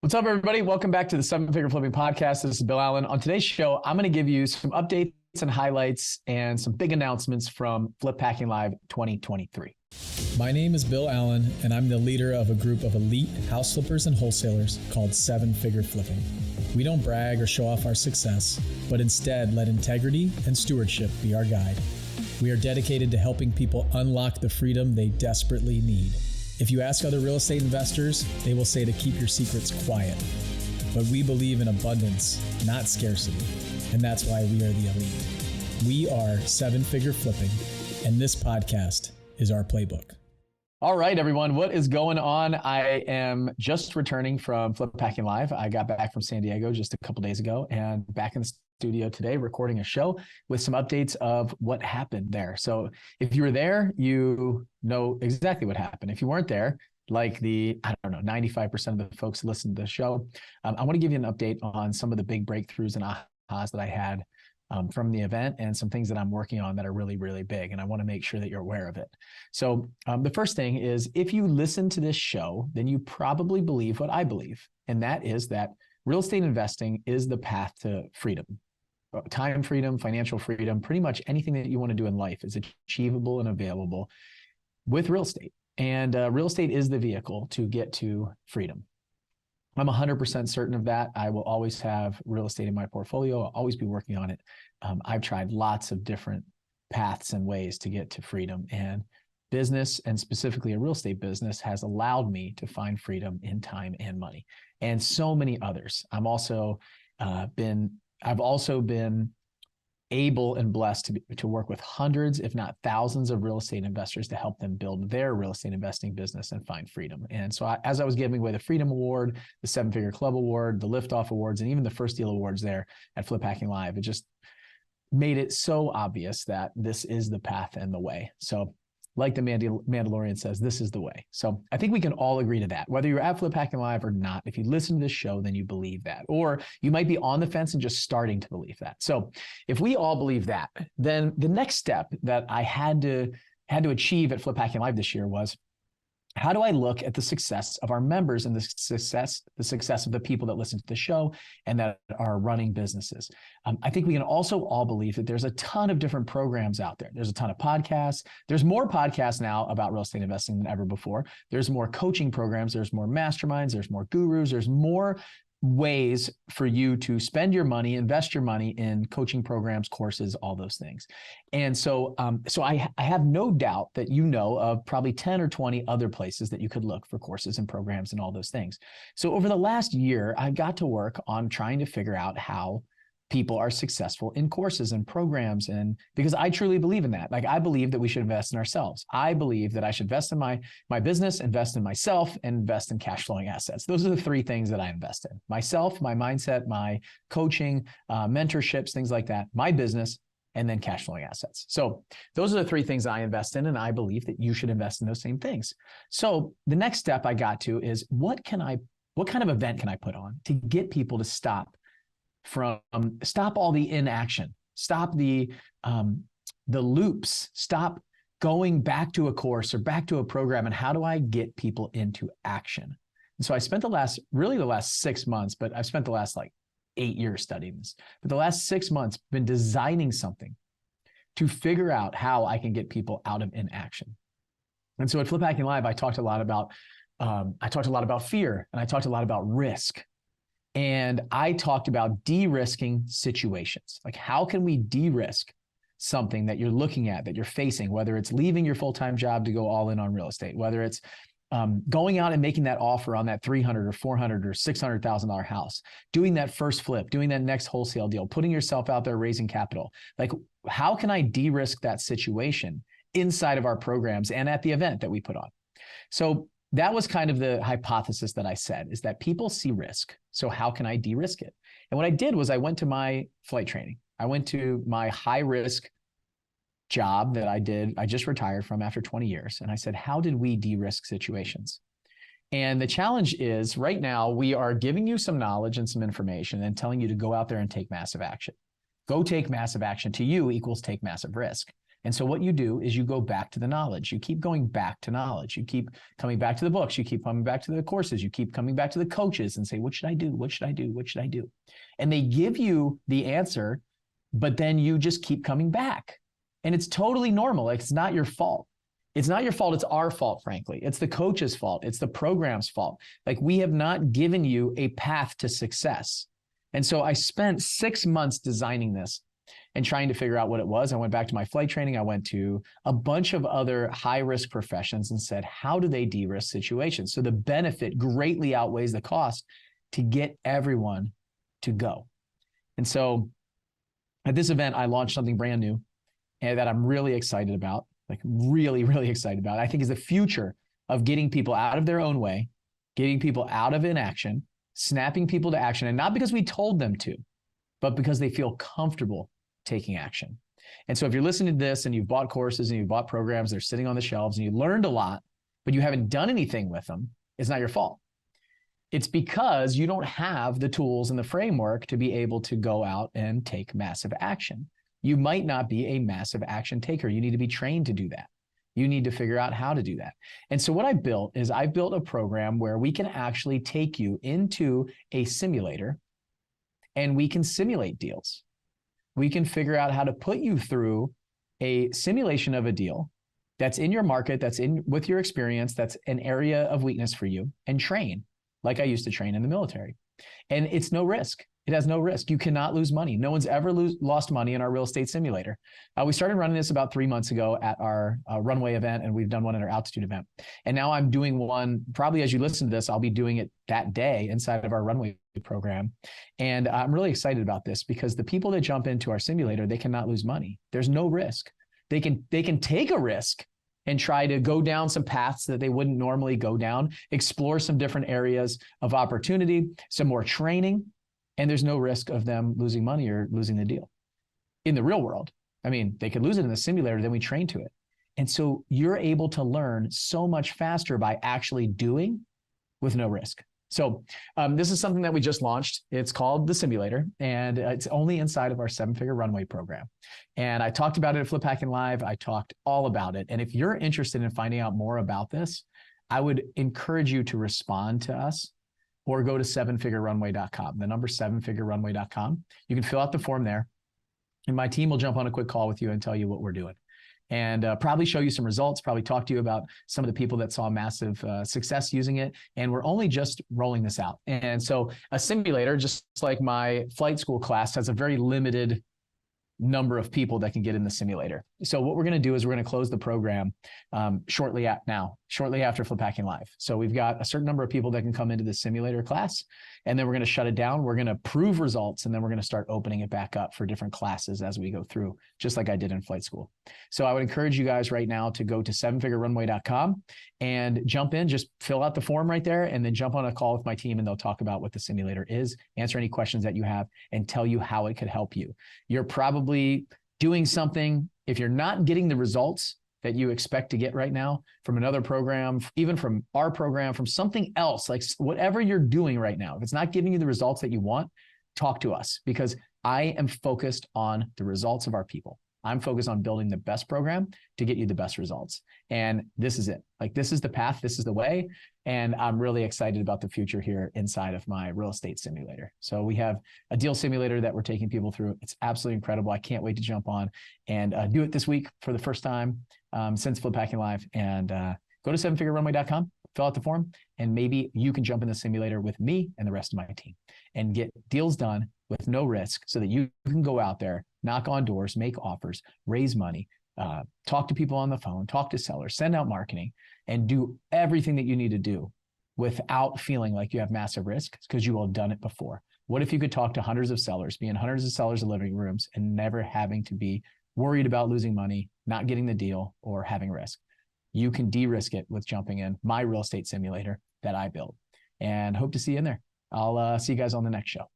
What's up, everybody? Welcome back to the Seven Figure Flipping Podcast. This is Bill Allen. On today's show, I'm going to give you some updates and highlights and some big announcements from Flip Packing Live 2023. My name is Bill Allen, and I'm the leader of a group of elite house flippers and wholesalers called Seven Figure Flipping. We don't brag or show off our success, but instead let integrity and stewardship be our guide. We are dedicated to helping people unlock the freedom they desperately need. If you ask other real estate investors, they will say to keep your secrets quiet. But we believe in abundance, not scarcity. And that's why we are the elite. We are Seven Figure Flipping, and this podcast is our playbook. All right, everyone, what is going on? I am just returning from Flip Packing Live. I got back from San Diego just a couple days ago and back in the studio today recording a show with some updates of what happened there. So if you were there, you know exactly what happened. If you weren't there, like 95% of the folks who listen to the show, I want to give you an update on some of the big breakthroughs and ahas that I had from the event and some things that I'm working on that are really, really big. And I want to make sure that you're aware of it. So the first thing is, if you listen to this show, then you probably believe what I believe. And that is that real estate investing is the path to freedom. Time freedom, financial freedom, pretty much anything that you want to do in life is achievable and available with real estate. And real estate is the vehicle to get to freedom. I'm 100% certain of that. I will always have real estate in my portfolio. I'll always be working on it. I've tried lots of different paths and ways to get to freedom, and business, and specifically a real estate business, has allowed me to find freedom in time and money, and so many others. I've also been able and blessed to work with hundreds, if not thousands, of real estate investors to help them build their real estate investing business and find freedom. And so as I was giving away the Freedom Award, the Seven Figure Club Award, the Liftoff Awards, and even the First Deal Awards there at Flip Packing Live, it just made it so obvious that this is the path and the way. So like the Mandalorian says, this is the way. So I think we can all agree to that. Whether you're at Flip Packing Live or not, if you listen to this show, then you believe that. Or you might be on the fence and just starting to believe that. So if we all believe that, then the next step that I had to achieve at Flip Packing Live this year was, how do I look at the success of our members and the success of the people that listen to the show and that are running businesses? I think we can also all believe that there's a ton of different programs out there. There's a ton of podcasts. There's more podcasts now about real estate investing than ever before. There's more coaching programs. There's more masterminds. There's more gurus. There's more ways for you to spend your money, invest your money in coaching programs, courses, all those things. And so I have no doubt that you know of probably 10 or 20 other places that you could look for courses and programs and all those things. So over the last year, I got to work on trying to figure out how people are successful in courses and programs. And because I truly believe in that. Like, I believe that we should invest in ourselves. I believe that I should invest in my business, invest in myself, and invest in cash flowing assets. Those are the three things that I invest in: myself, my mindset, my coaching, mentorships, things like that, my business, and then cash flowing assets. So those are the three things I invest in. And I believe that you should invest in those same things. So the next step I got to is, what kind of event can I put on to get people to stop all the inaction, stop the loops, stop going back to a course or back to a program, and how do I get people into action? And so I spent the last 6 months, but I've spent the last 8 years studying this. But the last 6 months been designing something to figure out how I can get people out of inaction. And so at Flip Packing Live, I talked a lot about fear, and I talked a lot about risk. And I talked about de-risking situations. Like, how can we de-risk something that you're looking at, that you're facing, whether it's leaving your full-time job to go all in on real estate, whether it's going out and making that offer on that $300,000 or $400,000 or $600,000 house, doing that first flip, doing that next wholesale deal, putting yourself out there, raising capital. Like, how can I de-risk that situation inside of our programs and at the event that we put on? So that was kind of the hypothesis that I said, is that people see risk. So how can I de-risk it? And what I did was, I went to my flight training. I went to my high risk job that I just retired from after 20 years. And I said, how did we de-risk situations? And the challenge is, right now, we are giving you some knowledge and some information and telling you to go out there and take massive action. Go take massive action to you equals take massive risk. And so what you do is you go back to the knowledge. You keep going back to knowledge. You keep coming back to the books. You keep coming back to the courses. You keep coming back to the coaches and say, what should I do? What should I do? What should I do? And they give you the answer, but then you just keep coming back. And it's totally normal. Like, it's not your fault. It's not your fault. It's our fault, frankly. It's the coach's fault. It's the program's fault. Like, we have not given you a path to success. And so I spent 6 months designing this and trying to figure out what it was. I went back to my flight training. I went to a bunch of other high-risk professions and said, how do they de-risk situations? So the benefit greatly outweighs the cost to get everyone to go. And so at this event, I launched something brand new and that I'm really excited about, like really, really excited about. I think is the future of getting people out of their own way, getting people out of inaction, snapping people to action, and not because we told them to, but because they feel comfortable taking action. And so if you're listening to this and you've bought courses and you've bought programs, they're sitting on the shelves and you learned a lot, but you haven't done anything with them, it's not your fault. It's because you don't have the tools and the framework to be able to go out and take massive action. You might not be a massive action taker. You need to be trained to do that. You need to figure out how to do that. And so what I built is I built a program where we can actually take you into a simulator and we can simulate deals. We can figure out how to put you through a simulation of a deal that's in your market, that's in with your experience, that's an area of weakness for you, and train like I used to train in the military. And it's no risk. It has no risk. You cannot lose money. No one's ever lost money in our real estate simulator. We started running this about 3 months ago at our runway event, and we've done one at our altitude event. And now I'm doing one, probably as you listen to this, I'll be doing it that day inside of our runway program. And I'm really excited about this because the people that jump into our simulator, they cannot lose money. There's no risk. They can take a risk and try to go down some paths that they wouldn't normally go down, explore some different areas of opportunity, some more training, and there's no risk of them losing money or losing the deal. In the real world, I mean, they could lose it in the simulator, then we train to it. And so you're able to learn so much faster by actually doing with no risk. So this is something that we just launched. It's called the Simulator, and it's only inside of our 7-Figure Runway program. And I talked about it at Flip Hacking Live. I talked all about it. And if you're interested in finding out more about this, I would encourage you to respond to us or go to 7figurerunway.com, the number 7figurerunway.com. You can fill out the form there, and my team will jump on a quick call with you and tell you what we're doing. And probably show you some results, probably talk to you about some of the people that saw massive success using it. And we're only just rolling this out. And so a simulator, just like my flight school class, has a very limited number of people that can get in the simulator. So what we're going to do is we're going to close the program shortly after Flip Hacking Live. So we've got a certain number of people that can come into the simulator class, and then we're going to shut it down. We're going to prove results, and then we're going to start opening it back up for different classes as we go through, just like I did in flight school. So I would encourage you guys right now to go to 7figurerunway.com and jump in, just fill out the form right there, and then jump on a call with my team, and they'll talk about what the simulator is, answer any questions that you have, and tell you how it could help you. You're probably doing something, if you're not getting the results that you expect to get right now from another program, even from our program, from something else, like whatever you're doing right now, if it's not giving you the results that you want, talk to us, because I am focused on the results of our people. I'm focused on building the best program to get you the best results. And this is it. Like, this is the path, this is the way. And I'm really excited about the future here inside of my real estate simulator. So we have a deal simulator that we're taking people through. It's absolutely incredible. I can't wait to jump on and do it this week for the first time since Flip Hacking Live. And go to 7figurerunway.com, fill out the form, and maybe you can jump in the simulator with me and the rest of my team and get deals done with no risk so that you can go out there, knock on doors, make offers, raise money, talk to people on the phone, talk to sellers, send out marketing, and do everything that you need to do without feeling like you have massive risk, because you will have done it before. What if you could talk to hundreds of sellers, be in hundreds of sellers' living rooms, and never having to be worried about losing money, not getting the deal, or having risk? You can de-risk it with jumping in my real estate simulator that I built, and hope to see you in there. I'll see you guys on the next show.